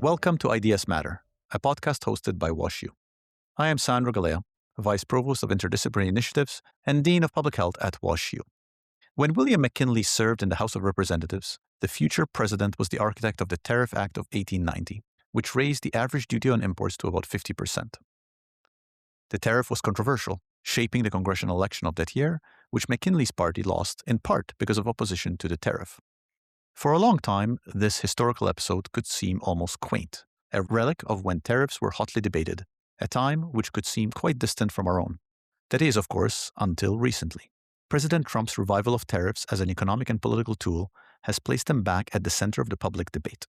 Welcome to Ideas Matter, a podcast hosted by WashU. I am Sandro, Galea, Vice Provost of Interdisciplinary Initiatives and Dean of Public Health at WashU. When William McKinley served in the House of Representatives, the future president was the architect of the Tariff Act of 1890, which raised the average duty on imports to about 50%. The tariff was controversial, shaping the congressional election of that year, which McKinley's party lost in part because of opposition to the tariff. For a long time, this historical episode could seem almost quaint, a relic of when tariffs were hotly debated, a time which could seem quite distant from our own. That is, of course, until recently. President Trump's revival of tariffs as an economic and political tool has placed them back at the center of the public debate.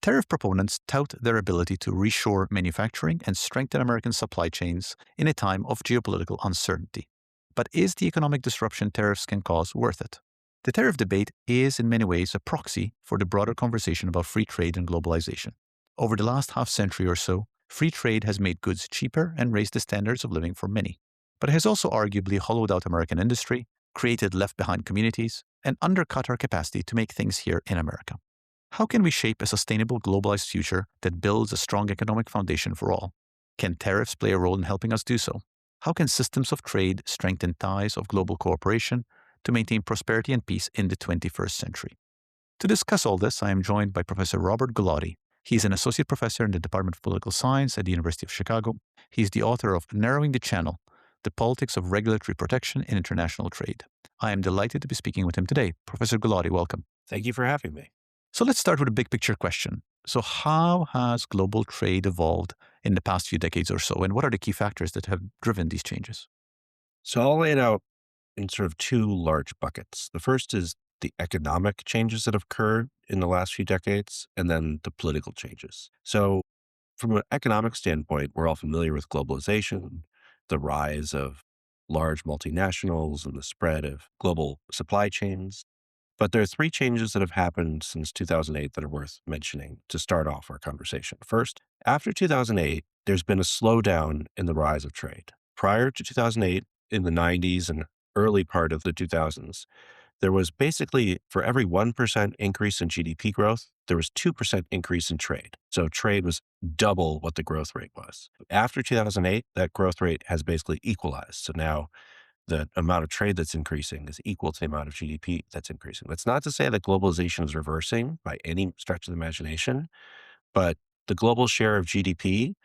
Tariff proponents tout their ability to reshore manufacturing and strengthen American supply chains in a time of geopolitical uncertainty. But is the economic disruption tariffs can cause worth it? The tariff debate is in many ways a proxy for the broader conversation about free trade and globalization. Over the last half-century or so, free trade has made goods cheaper and raised the standards of living for many. But it has also arguably hollowed out American industry, created left-behind communities, and undercut our capacity to make things here in America. How can we shape a sustainable globalized future that builds a strong economic foundation for all? Can tariffs play a role in helping us do so? How can systems of trade strengthen ties of global cooperation to maintain prosperity and peace in the 21st century? To discuss all this, I am joined by Professor Robert Gulotty. He's an associate professor in the Department of Political Science at the University of Chicago. He's the author of Narrowing the Channel, The Politics of Regulatory Protection in International Trade. I am delighted to be speaking with him today. Professor Gulotty, welcome. Thank you for having me. So let's start with a big picture question. So how has global trade evolved in the past few decades or so, and what are the key factors that have driven these changes? So I'll lay it out in sort of two large buckets. The first is the economic changes that have occurred in the last few decades, and then the political changes. So from an economic standpoint, we're all familiar with globalization, the rise of large multinationals and the spread of global supply chains. But there are three changes that have happened since 2008 that are worth mentioning to start off our conversation. First, after 2008, there's been a slowdown in the rise of trade. Prior to 2008, in the 90s and early part of the 2000s, there was basically, for every 1% increase in GDP growth, there was 2% increase in trade. So trade was double what the growth rate was. After 2008, that growth rate has basically equalized. So now the amount of trade that's increasing is equal to the amount of GDP that's increasing. That's not to say that globalization is reversing by any stretch of the imagination, but the global share of GDP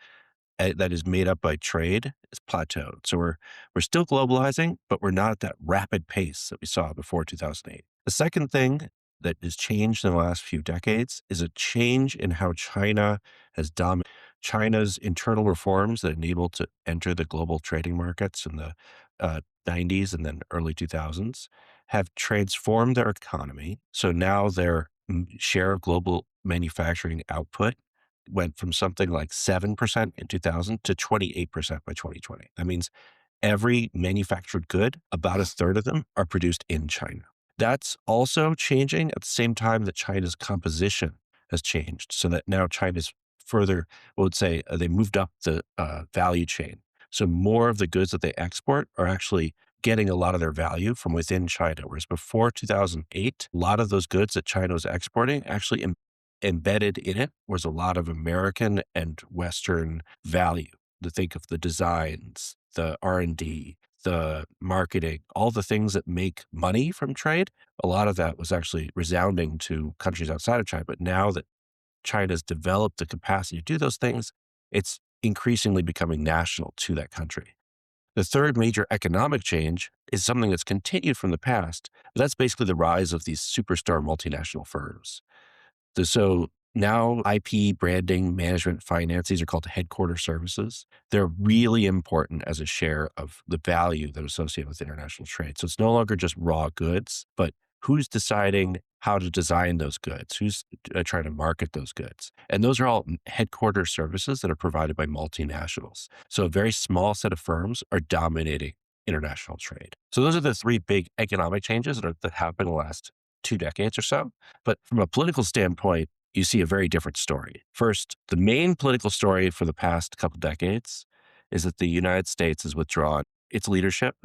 that is made up by trade is plateaued. So we're still globalizing, but we're not at that rapid pace that we saw before 2008. The second thing that has changed in the last few decades is a change in how China has dominated. China's internal reforms that enabled to enter the global trading markets in the 90s and then early 2000s have transformed their economy. So now their share of global manufacturing output went from something like 7% in 2000 to 28% by 2020. That means every manufactured good, about a third of them are produced in China. That's also changing at the same time that China's composition has changed, so that now China's further, I would say, they moved up the value chain. So more of the goods that they export are actually getting a lot of their value from within China, whereas before 2008, a lot of those goods that China was exporting actually embedded in it was a lot of American and Western value. To think of the designs, the R&D, the marketing, all the things that make money from trade, a lot of that was actually resounding to countries outside of China. But now that China's developed the capacity to do those things, it's increasingly becoming national to that country. The third major economic change is something that's continued from the past, but that's basically the rise of these superstar multinational firms. So now IP, branding, management, finance, these are called headquarter services. They're really important as a share of the value that is associated with international trade. So it's no longer just raw goods, but who's deciding how to design those goods? Who's trying to market those goods? And those are all headquarter services that are provided by multinationals. So a very small set of firms are dominating international trade. So those are the three big economic changes that happened in the last 2 decades or so. But from a political standpoint, you see a very different story. First, the main political story for the past couple decades is that the United States has withdrawn its leadership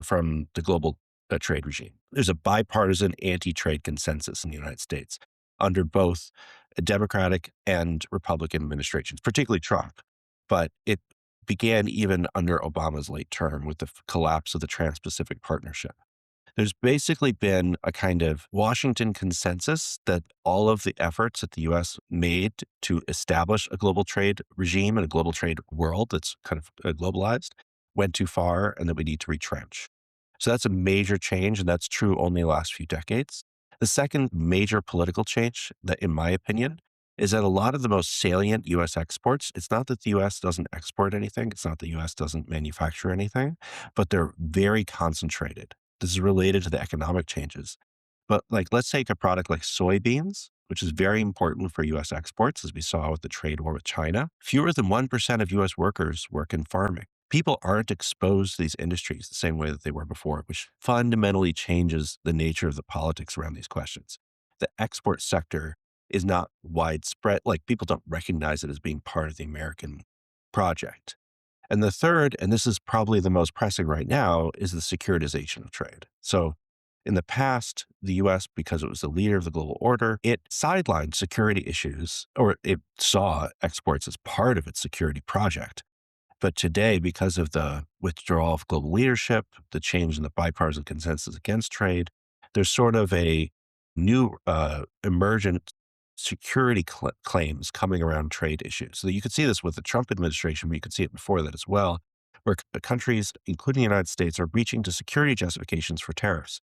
from the global trade regime. There's a bipartisan anti-trade consensus in the United States under both Democratic and Republican administrations, particularly Trump. But it began even under Obama's late term with the collapse of the Trans Pacific Partnership. There's basically been a kind of Washington consensus that all of the efforts that the US made to establish a global trade regime and a global trade world that's kind of globalized went too far and that we need to retrench. So that's a major change, and that's true only the last few decades. The second major political change that, in my opinion, is that a lot of the most salient US exports, it's not that the US doesn't export anything, it's not the US doesn't manufacture anything, but they're very concentrated. This is related to the economic changes. But like, let's take a product like soybeans, which is very important for US exports, as we saw with the trade war with China. Fewer than 1% of US workers work in farming. People aren't exposed to these industries the same way that they were before, which fundamentally changes the nature of the politics around these questions. The export sector is not widespread. Like, people don't recognize it as being part of the American project. And the third, and this is probably the most pressing right now, is the securitization of trade. So in the past, the US, because it was the leader of the global order, it sidelined security issues, or it saw exports as part of its security project. But today, because of the withdrawal of global leadership, the change in the bipartisan consensus against trade, there's sort of a new emergent security claims coming around trade issues. So you could see this with the Trump administration, but you could see it before that as well, where countries, including the United States, are reaching to security justifications for tariffs.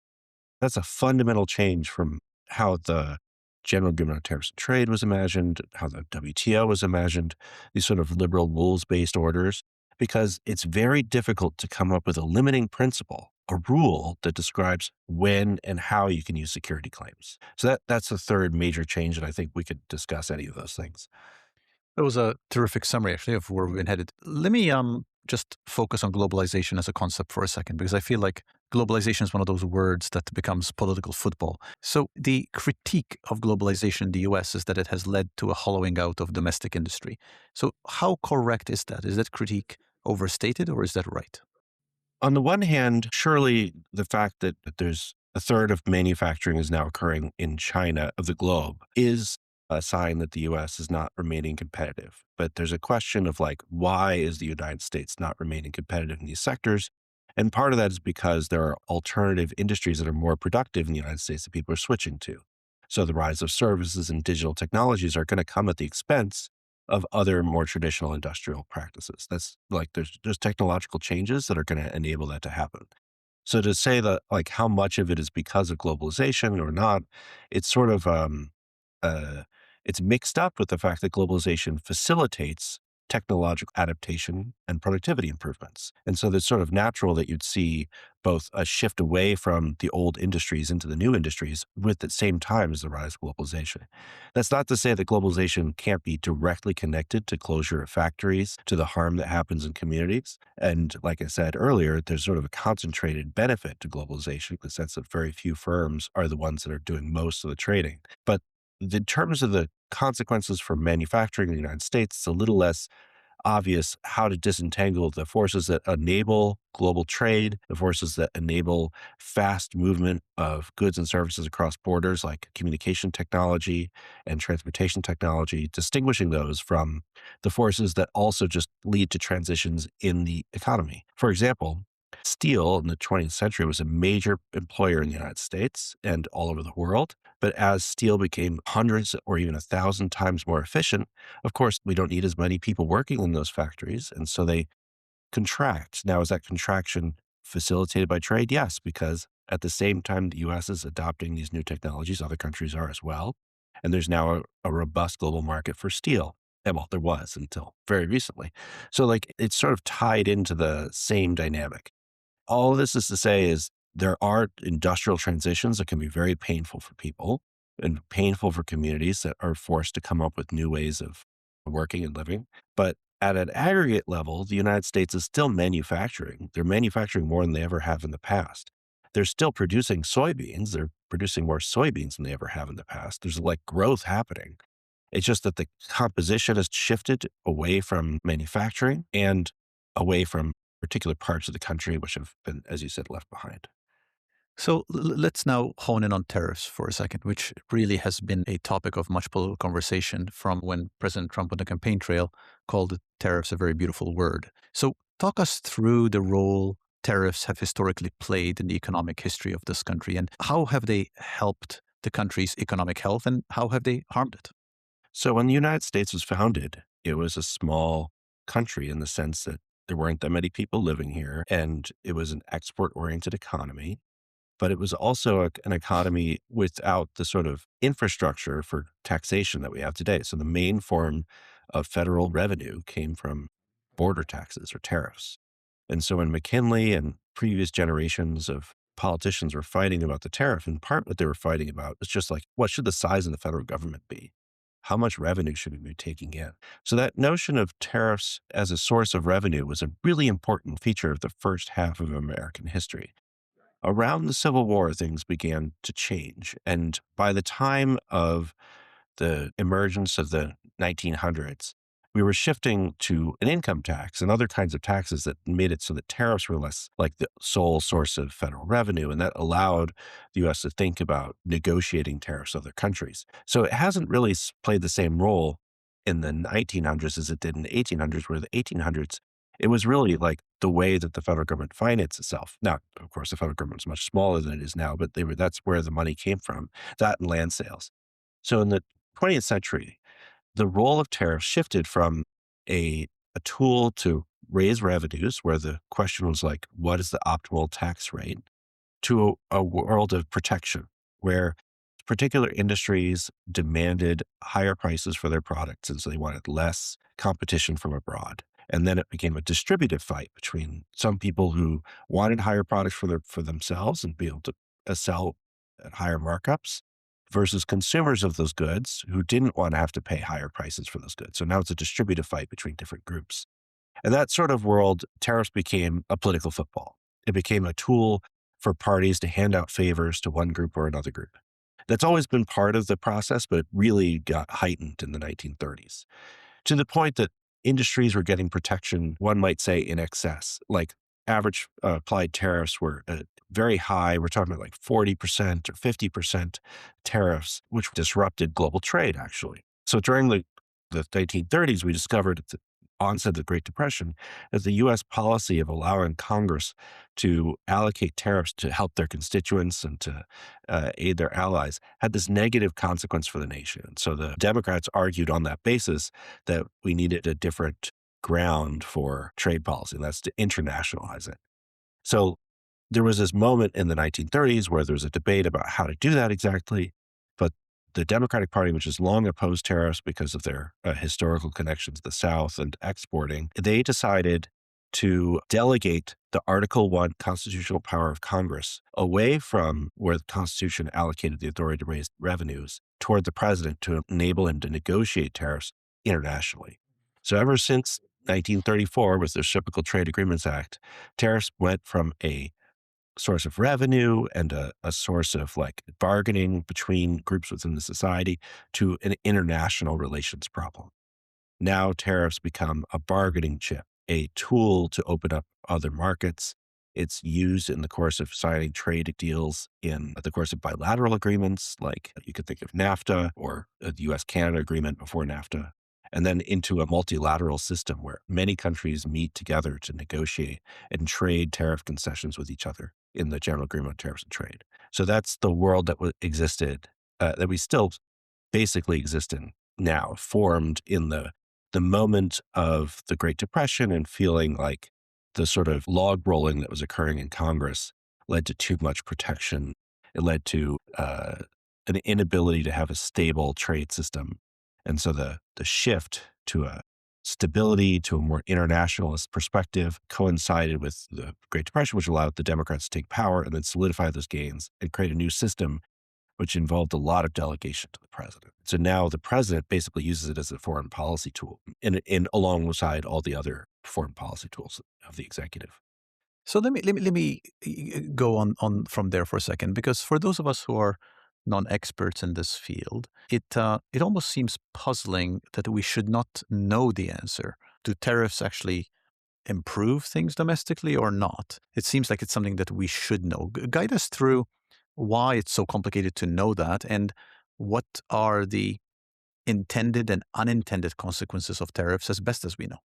That's a fundamental change from how the General Agreement on Tariffs and Trade was imagined, how the WTO was imagined, these sort of liberal rules-based orders, because it's very difficult to come up with a limiting principle, a rule that describes when and how you can use security claims. So that's the third major change, and I think we could discuss any of those things. That was a terrific summary, actually, of where we've been headed. Let me just focus on globalization as a concept for a second, because I feel like globalization is one of those words that becomes political football. So the critique of globalization in the US is that it has led to a hollowing out of domestic industry. So how correct is that? Is that critique overstated, or is that right? On the one hand, surely the fact that there's a third of manufacturing is now occurring in China of the globe is a sign that the US is not remaining competitive. But there's a question of like, why is the United States not remaining competitive in these sectors? And part of that is because there are alternative industries that are more productive in the United States that people are switching to. So the rise of services and digital technologies are going to come at the expense of other more traditional industrial practices. That's like, there's technological changes that are going to enable that to happen. So to say that like how much of it is because of globalization or not, it's sort of uh, it's mixed up with the fact that globalization facilitates technological adaptation and productivity improvements. And so it's sort of natural that you'd see both a shift away from the old industries into the new industries with the same time as the rise of globalization. That's not to say that globalization can't be directly connected to closure of factories, to the harm that happens in communities. And like I said earlier, there's sort of a concentrated benefit to globalization in the sense that very few firms are the ones that are doing most of the trading. But in terms of the consequences for manufacturing in the United States, it's a little less obvious how to disentangle the forces that enable global trade, the forces that enable fast movement of goods and services across borders, like communication technology and transportation technology, distinguishing those from the forces that also just lead to transitions in the economy. For example, steel in the 20th century was a major employer in the United States and all over the world. But as steel became hundreds or even 1,000 times more efficient, of course, we don't need as many people working in those factories. And so they contract. Now, is that contraction facilitated by trade? Yes, because at the same time the US is adopting these new technologies, other countries are as well. And there's now a robust global market for steel. And well, there was until very recently. So like, it's sort of tied into the same dynamic. All of this is to say is there are industrial transitions that can be very painful for people and painful for communities that are forced to come up with new ways of working and living. But at an aggregate level, the United States is still manufacturing. They're manufacturing more than they ever have in the past. They're still producing soybeans. They're producing more soybeans than they ever have in the past. There's like growth happening. It's just that the composition has shifted away from manufacturing and away from particular parts of the country, which have been, as you said, left behind. So let's now hone in on tariffs for a second, which really has been a topic of much political conversation from when President Trump on the campaign trail called tariffs a very beautiful word. So talk us through the role tariffs have historically played in the economic history of this country, and how have they helped the country's economic health, and how have they harmed it? So when the United States was founded, it was a small country in the sense that there weren't that many people living here, and it was an export oriented economy. But it was also an economy without the sort of infrastructure for taxation that we have today. So the main form of federal revenue came from border taxes or tariffs. And so when McKinley and previous generations of politicians were fighting about the tariff, in part what they were fighting about was just like, what should the size of the federal government be? How much revenue should we be taking in? So that notion of tariffs as a source of revenue was a really important feature of the first half of American history. Around the Civil War, things began to change. And by the time of the emergence of the 1900s, we were shifting to an income tax and other kinds of taxes that made it so that tariffs were less like the sole source of federal revenue. And that allowed the US to think about negotiating tariffs with other countries. So it hasn't really played the same role in the 1900s as it did in the 1800s, where the 1800s, it was really like the way that the federal government financed itself. Now, of course, the federal government is much smaller than it is now, but that's where the money came from, that and land sales. So in the 20th century, the role of tariffs shifted from a tool to raise revenues, where the question was like, what is the optimal tax rate, to a world of protection, where particular industries demanded higher prices for their products. And so they wanted less competition from abroad. And then it became a distributive fight between some people who wanted higher products for themselves and be able to sell at higher markups, versus consumers of those goods who didn't want to have to pay higher prices for those goods. So now it's a distributive fight between different groups. In that sort of world, tariffs became a political football. It became a tool for parties to hand out favors to one group or another group. That's always been part of the process, but it really got heightened in the 1930s, to the point that industries were getting protection, one might say, in excess. Like average applied tariffs were very high. We're talking about like 40% or 50% tariffs, which disrupted global trade, actually. So during the 1930s, we discovered at the onset of the Great Depression that the US policy of allowing Congress to allocate tariffs to help their constituents and to aid their allies had this negative consequence for the nation. So the Democrats argued on that basis that we needed a different ground for trade policy, and that's to internationalize it. So there was this moment in the 1930s where there was a debate about how to do that exactly. But the Democratic Party, which has long opposed tariffs because of their historical connections to the South and exporting, they decided to delegate the Article 1 constitutional power of Congress away from where the Constitution allocated the authority to raise revenues toward the president to enable him to negotiate tariffs internationally. So ever since 1934, with the Reciprocal Trade Agreements Act, tariffs went from a source of revenue and a source of like bargaining between groups within the society to an international relations problem. Now tariffs become a bargaining chip, a tool to open up other markets. It's used in the course of signing trade deals, in the course of bilateral agreements, like you could think of NAFTA or the US-Canada agreement before NAFTA, and then into a multilateral system where many countries meet together to negotiate and trade tariff concessions with each other in the General Agreement on Tariffs and Trade. So that's the world that existed, that we still basically exist in now, formed in the moment of the Great Depression, and feeling like the sort of log rolling that was occurring in Congress led to too much protection. It led to an inability to have a stable trade system. And so the shift to a stability, to a more internationalist perspective, coincided with the Great Depression, which allowed the Democrats to take power and then solidify those gains and create a new system, which involved a lot of delegation to the president. So now the president basically uses it as a foreign policy tool in alongside all the other foreign policy tools of the executive. So let me go on from there for a second, because for those of us who are non-experts in this field, it almost seems puzzling that we should not know the answer. Do tariffs actually improve things domestically or not? It seems like it's something that we should know. Guide us through why it's so complicated to know that, and what are the intended and unintended consequences of tariffs as best as we know.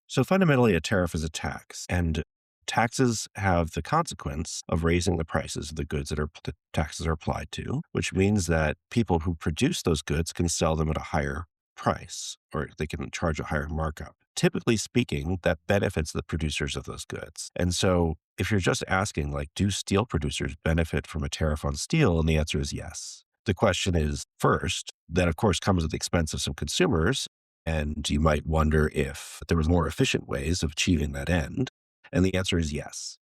So fundamentally, a tariff is a tax, and taxes have the consequence of raising the prices of the goods the taxes are applied to, which means that people who produce those goods can sell them at a higher price, or they can charge a higher markup. Typically speaking, that benefits the producers of those goods. And so if you're just asking, like, do steel producers benefit from a tariff on steel? And the answer is yes. The question is, first, that of course comes at the expense of some consumers. And you might wonder if there was more efficient ways of achieving that end. And the answer is yes.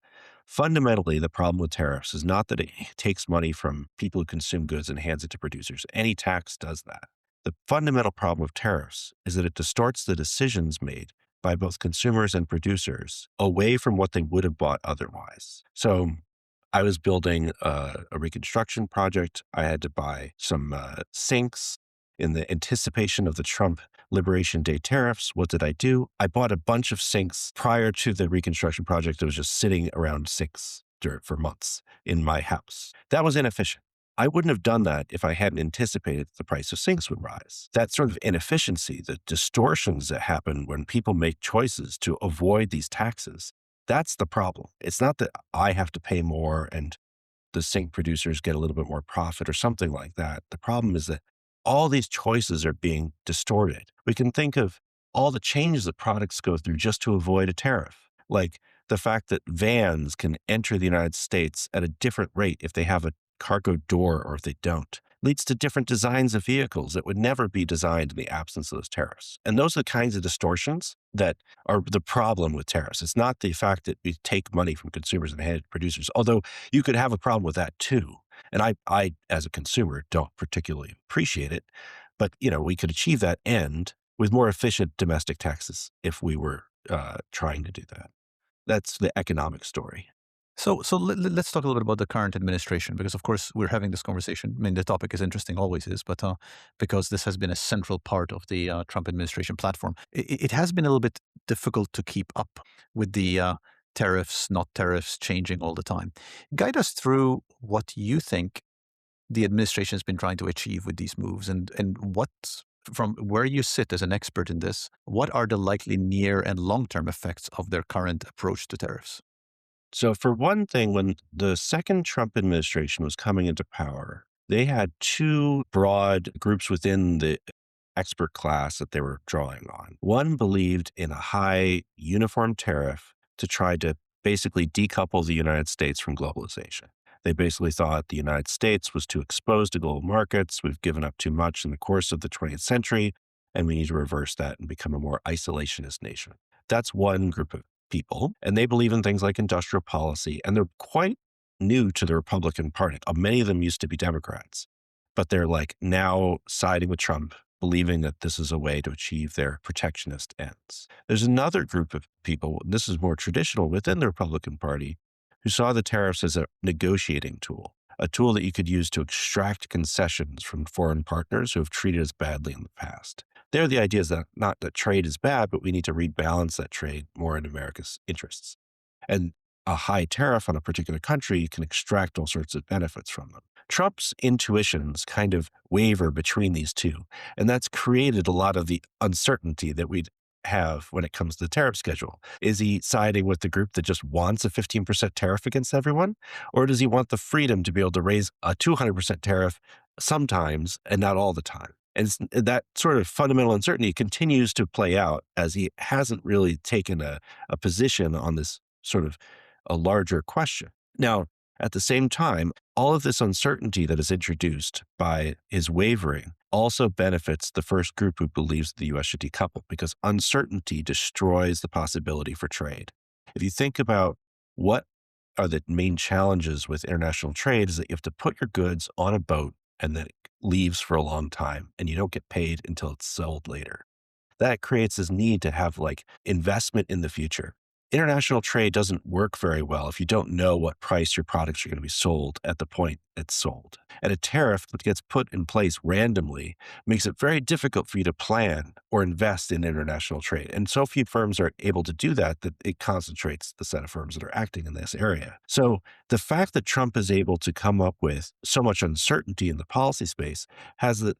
Fundamentally, the problem with tariffs is not that it takes money from people who consume goods and hands it to producers. Any tax does that. The fundamental problem of tariffs is that it distorts the decisions made by both consumers and producers away from what they would have bought otherwise. So I was building a reconstruction project. I had to buy some sinks in the anticipation of the Trump Liberation Day tariffs. What did I do? I bought a bunch of sinks prior to the reconstruction project. It was just sitting around sinks for months in my house. That was inefficient. I wouldn't have done that if I hadn't anticipated the price of sinks would rise. That sort of inefficiency, the distortions that happen when people make choices to avoid these taxes, that's the problem. It's not that I have to pay more and the sink producers get a little bit more profit or something like that. The problem is that all these choices are being distorted. We can think of all the changes that products go through just to avoid a tariff, like the fact that vans can enter the United States at a different rate if they have a cargo door or if they don't, leads to different designs of vehicles that would never be designed in the absence of those tariffs. And those are the kinds of distortions that are the problem with tariffs. It's not the fact that we take money from consumers and hand it to producers, although you could have a problem with that too. And I, as a consumer, don't particularly appreciate it. But, we could achieve that end with more efficient domestic taxes if we were trying to do that. That's the economic story. So let's talk a little bit about the current administration, because of course we're having this conversation. I mean, the topic is interesting, always is, but because this has been a central part of the Trump administration platform, it has been a little bit difficult to keep up with the tariffs, not tariffs, changing all the time. Guide us through what you think the administration has been trying to achieve with these moves, and what, from where you sit as an expert in this, what are the likely near and long-term effects of their current approach to tariffs? So, for one thing, when the second Trump administration was coming into power, they had two broad groups within the expert class that they were drawing on. One believed in a high uniform tariff to try to basically decouple the United States from globalization. They basically thought the United States was too exposed to global markets. We've given up too much in the course of the 20th century, and we need to reverse that and become a more isolationist nation. That's one group of people, and they believe in things like industrial policy, and they're quite new to the Republican Party. Many of them used to be Democrats, but they're like now siding with Trump, believing that this is a way to achieve their protectionist ends. There's another group of people, and this is more traditional within the Republican Party, who saw the tariffs as a negotiating tool, a tool that you could use to extract concessions from foreign partners who have treated us badly in the past. There, the idea is that not that trade is bad, but we need to rebalance that trade more in America's interests. And a high tariff on a particular country can extract all sorts of benefits from them. Trump's intuitions kind of waver between these two, and that's created a lot of the uncertainty that we'd have when it comes to the tariff schedule. Is he siding with the group that just wants a 15% tariff against everyone? Or does he want the freedom to be able to raise a 200% tariff sometimes and not all the time? And that sort of fundamental uncertainty continues to play out as he hasn't really taken a position on this sort of a larger question. Now, at the same time, all of this uncertainty that is introduced by his wavering also benefits the first group who believes the U.S. should decouple, because uncertainty destroys the possibility for trade. If you think about what are the main challenges with international trade, is that you have to put your goods on a boat and then it leaves for a long time and you don't get paid until it's sold later. That creates this need to have like investment in the future. international trade doesn't work very well if you don't know what price your products are going to be sold at the point it's sold. And a tariff that gets put in place randomly makes it very difficult for you to plan or invest in international trade. And so few firms are able to do that that it concentrates the set of firms that are acting in this area. So the fact that Trump is able to come up with so much uncertainty in the policy space has the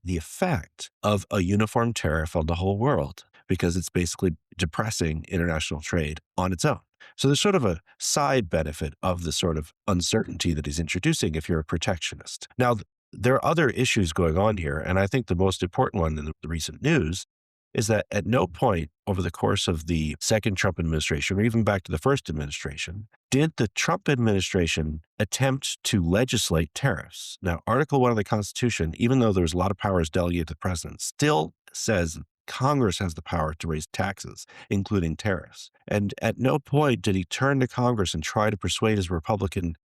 effect of a uniform tariff on the whole world, because it's basically depressing international trade on its own. So there's sort of a side benefit of the sort of uncertainty that he's introducing if you're a protectionist. Now, there are other issues going on here, and I think the most important one in the recent news is that at no point over the course of the second Trump administration, or even back to the first administration, did the Trump administration attempt to legislate tariffs. Now, Article 1 of the Constitution, even though there's a lot of powers delegated to the president, still says Congress has the power to raise taxes, including tariffs. And at no point did he turn to Congress and try to persuade his Republican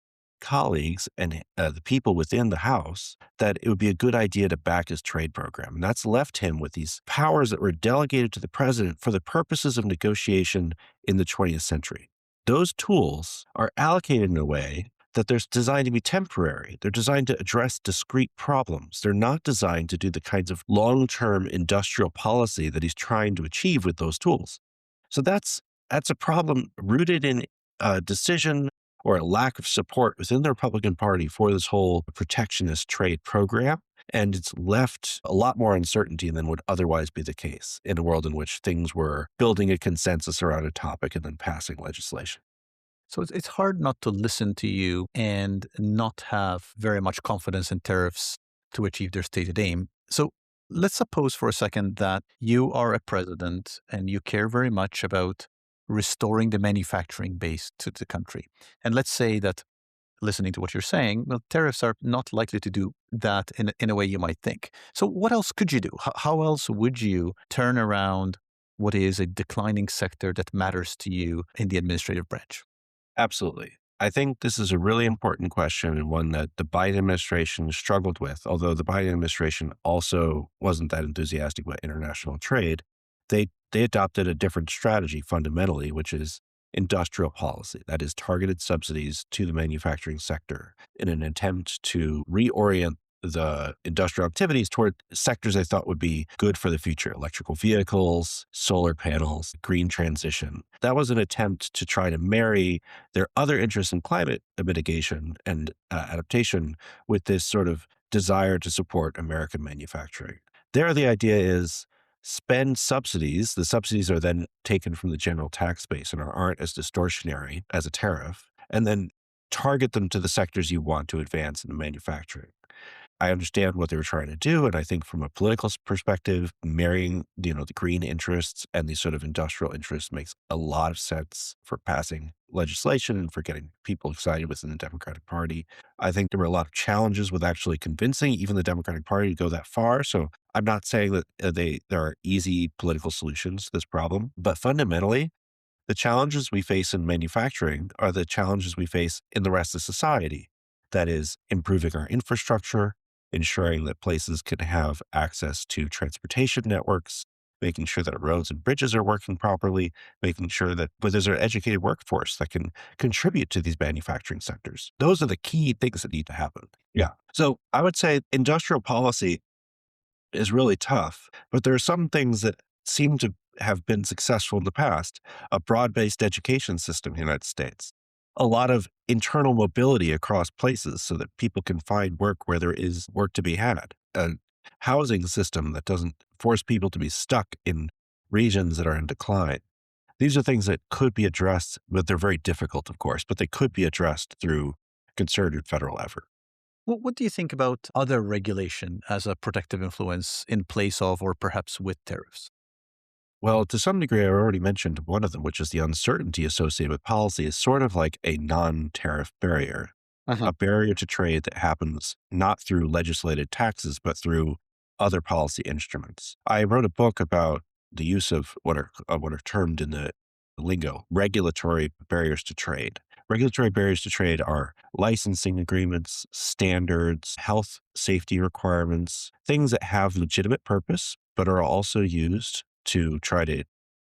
colleagues and the people within the House that it would be a good idea to back his trade program. And that's left him with these powers that were delegated to the president for the purposes of negotiation in the 20th century. Those tools are allocated in a way that they're designed to be temporary. They're designed to address discrete problems. They're not designed to do the kinds of long-term industrial policy that he's trying to achieve with those tools. So that's a problem rooted in a decision or a lack of support within the Republican Party for this whole protectionist trade program. And it's left a lot more uncertainty than would otherwise be the case in a world in which things were building a consensus around a topic and then passing legislation. So it's hard not to listen to you and not have very much confidence in tariffs to achieve their stated aim. So let's suppose for a second that you are a president and you care very much about restoring the manufacturing base to the country. And let's say that, listening to what you're saying, well, tariffs are not likely to do that in a way you might think. So what else could you do? How else would you turn around what is a declining sector that matters to you in the administrative branch? Absolutely. I think this is a really important question and one that the Biden administration struggled with, although the Biden administration also wasn't that enthusiastic about international trade. They adopted a different strategy fundamentally, which is industrial policy. That is targeted subsidies to the manufacturing sector in an attempt to reorient the industrial activities toward sectors they thought would be good for the future: electrical vehicles, solar panels, green transition. That was an attempt to try to marry their other interests in climate mitigation and adaptation with this sort of desire to support American manufacturing. There, the idea is spend subsidies. The subsidies are then taken from the general tax base and aren't as distortionary as a tariff, and then target them to the sectors you want to advance in the manufacturing. I understand what they were trying to do. And I think from a political perspective, marrying, the green interests and these sort of industrial interests makes a lot of sense for passing legislation and for getting people excited within the Democratic Party. I think there were a lot of challenges with actually convincing even the Democratic Party to go that far. So I'm not saying that there are easy political solutions to this problem, but fundamentally, the challenges we face in manufacturing are the challenges we face in the rest of society. That is, improving our infrastructure, ensuring that places can have access to transportation networks, making sure that roads and bridges are working properly, making sure that there's an educated workforce that can contribute to these manufacturing sectors. Those are the key things that need to happen. Yeah. So I would say industrial policy is really tough, but there are some things that seem to have been successful in the past. A broad-based education system in the United States, a lot of internal mobility across places so that people can find work where there is work to be had, a housing system that doesn't force people to be stuck in regions that are in decline. These are things that could be addressed, but they're very difficult, of course, but they could be addressed through concerted federal effort. What do you think about other regulation as a protective influence in place of or perhaps with tariffs? Well, to some degree, I already mentioned one of them, which is the uncertainty associated with policy is sort of like a non-tariff barrier, Uh-huh. a barrier to trade that happens not through legislated taxes, but through other policy instruments. I wrote a book about the use of what are termed in the lingo regulatory barriers to trade. Regulatory barriers to trade are licensing agreements, standards, health safety requirements, things that have legitimate purpose, but are also used to try to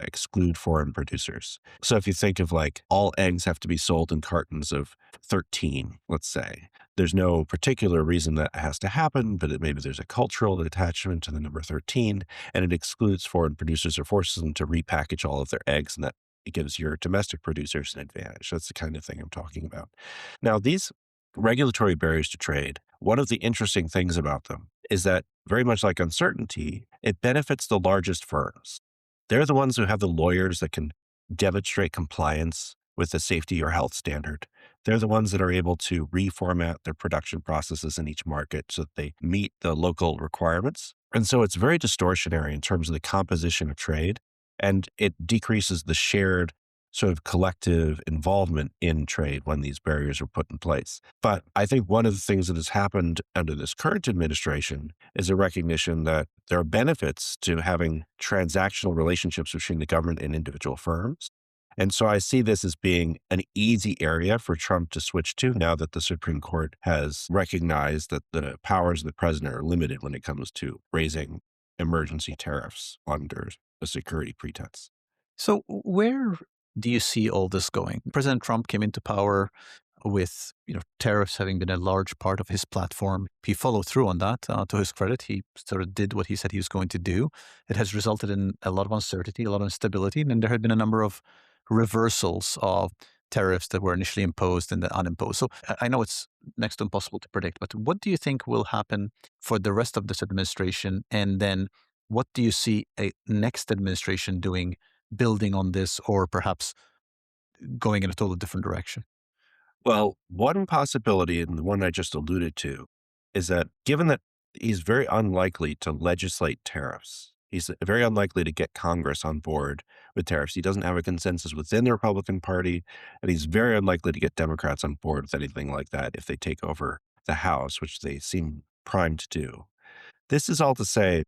exclude foreign producers. So if you think of like all eggs have to be sold in cartons of 13, let's say, there's no particular reason that has to happen, but maybe there's a cultural attachment to the number 13, and it excludes foreign producers or forces them to repackage all of their eggs, and that it gives your domestic producers an advantage. That's the kind of thing I'm talking about. Now, these regulatory barriers to trade, one of the interesting things about them is that very much like uncertainty, it benefits the largest firms. They're the ones who have the lawyers that can demonstrate compliance with the safety or health standard. They're the ones that are able to reformat their production processes in each market so that they meet the local requirements. And so it's very distortionary in terms of the composition of trade, and it decreases the shared sort of collective involvement in trade when these barriers are put in place. But I think one of the things that has happened under this current administration is a recognition that there are benefits to having transactional relationships between the government and individual firms. And so I see this as being an easy area for Trump to switch to now that the Supreme Court has recognized that the powers of the president are limited when it comes to raising emergency tariffs under a security pretense. So where do you see all this going? President Trump came into power with tariffs having been a large part of his platform. He followed through on that. To his credit, he sort of did what he said he was going to do. It has resulted in a lot of uncertainty, a lot of instability, and there had been a number of reversals of tariffs that were initially imposed and then unimposed. So I know it's next to impossible to predict, but what do you think will happen for the rest of this administration? And then what do you see a next administration doing, building on this, or perhaps going in a totally different direction? Well, one possibility, and the one I just alluded to, is that given that he's very unlikely to legislate tariffs, he's very unlikely to get Congress on board with tariffs. He doesn't have a consensus within the Republican Party, and he's very unlikely to get Democrats on board with anything like that if they take over the House, which they seem primed to do. This is all to say,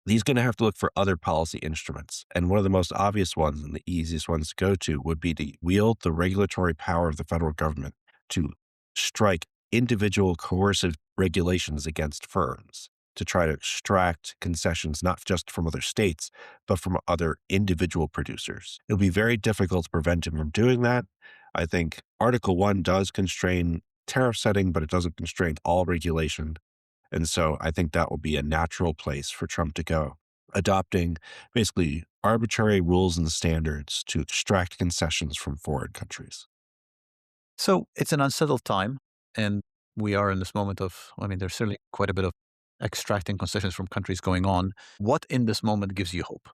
he's going to have to look for other policy instruments. And one of the most obvious ones and the easiest ones to go to would be to wield the regulatory power of the federal government to strike individual coercive regulations against firms, to try to extract concessions, not just from other states, but from other individual producers. It'll be very difficult to prevent him from doing that. I think Article 1 does constrain tariff setting, but it doesn't constrain all regulation. And so I think that will be a natural place for Trump to go, adopting basically arbitrary rules and standards to extract concessions from foreign countries. So it's an unsettled time, and we are in this moment of, there's certainly quite a bit of extracting concessions from countries going on. What in this moment gives you hope?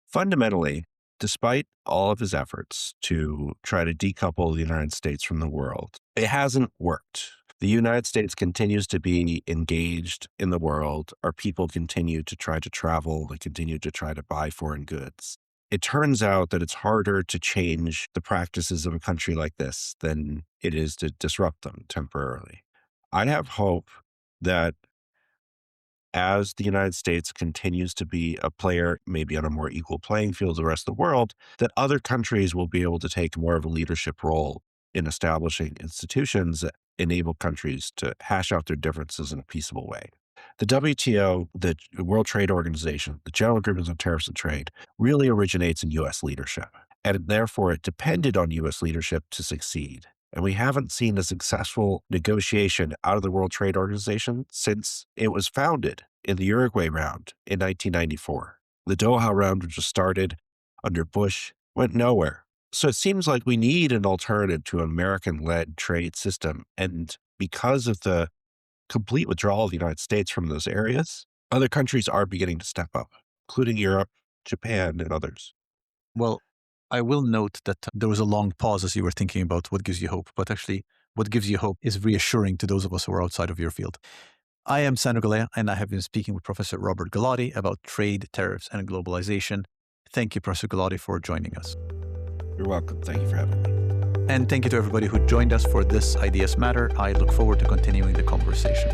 Fundamentally, despite all of his efforts to try to decouple the United States from the world, it hasn't worked. The United States continues to be engaged in the world. Our people continue to try to travel. They continue to try to buy foreign goods. It turns out that it's harder to change the practices of a country like this than it is to disrupt them temporarily. I have hope that as the United States continues to be a player, maybe on a more equal playing field with the rest of the world, that other countries will be able to take more of a leadership role in establishing institutions that enable countries to hash out their differences in a peaceable way. The WTO, the World Trade Organization, the General Agreement on Tariffs and Trade, really originates in U.S. leadership. And therefore, it depended on U.S. leadership to succeed. And we haven't seen a successful negotiation out of the World Trade Organization since it was founded in the Uruguay round in 1994. The Doha round, which was started under Bush, went nowhere. So it seems like we need an alternative to an American-led trade system. And because of the complete withdrawal of the United States from those areas, other countries are beginning to step up, including Europe, Japan, and others. Well, I will note that there was a long pause as you were thinking about what gives you hope, but actually what gives you hope is reassuring to those of us who are outside of your field. I am Sandro Galea, and I have been speaking with Professor Robert Gulotty about trade, tariffs, and globalization. Thank you, Professor Gulotty, for joining us. You're welcome. Thank you for having me. And thank you to everybody who joined us for this Ideas Matter. I look forward to continuing the conversation.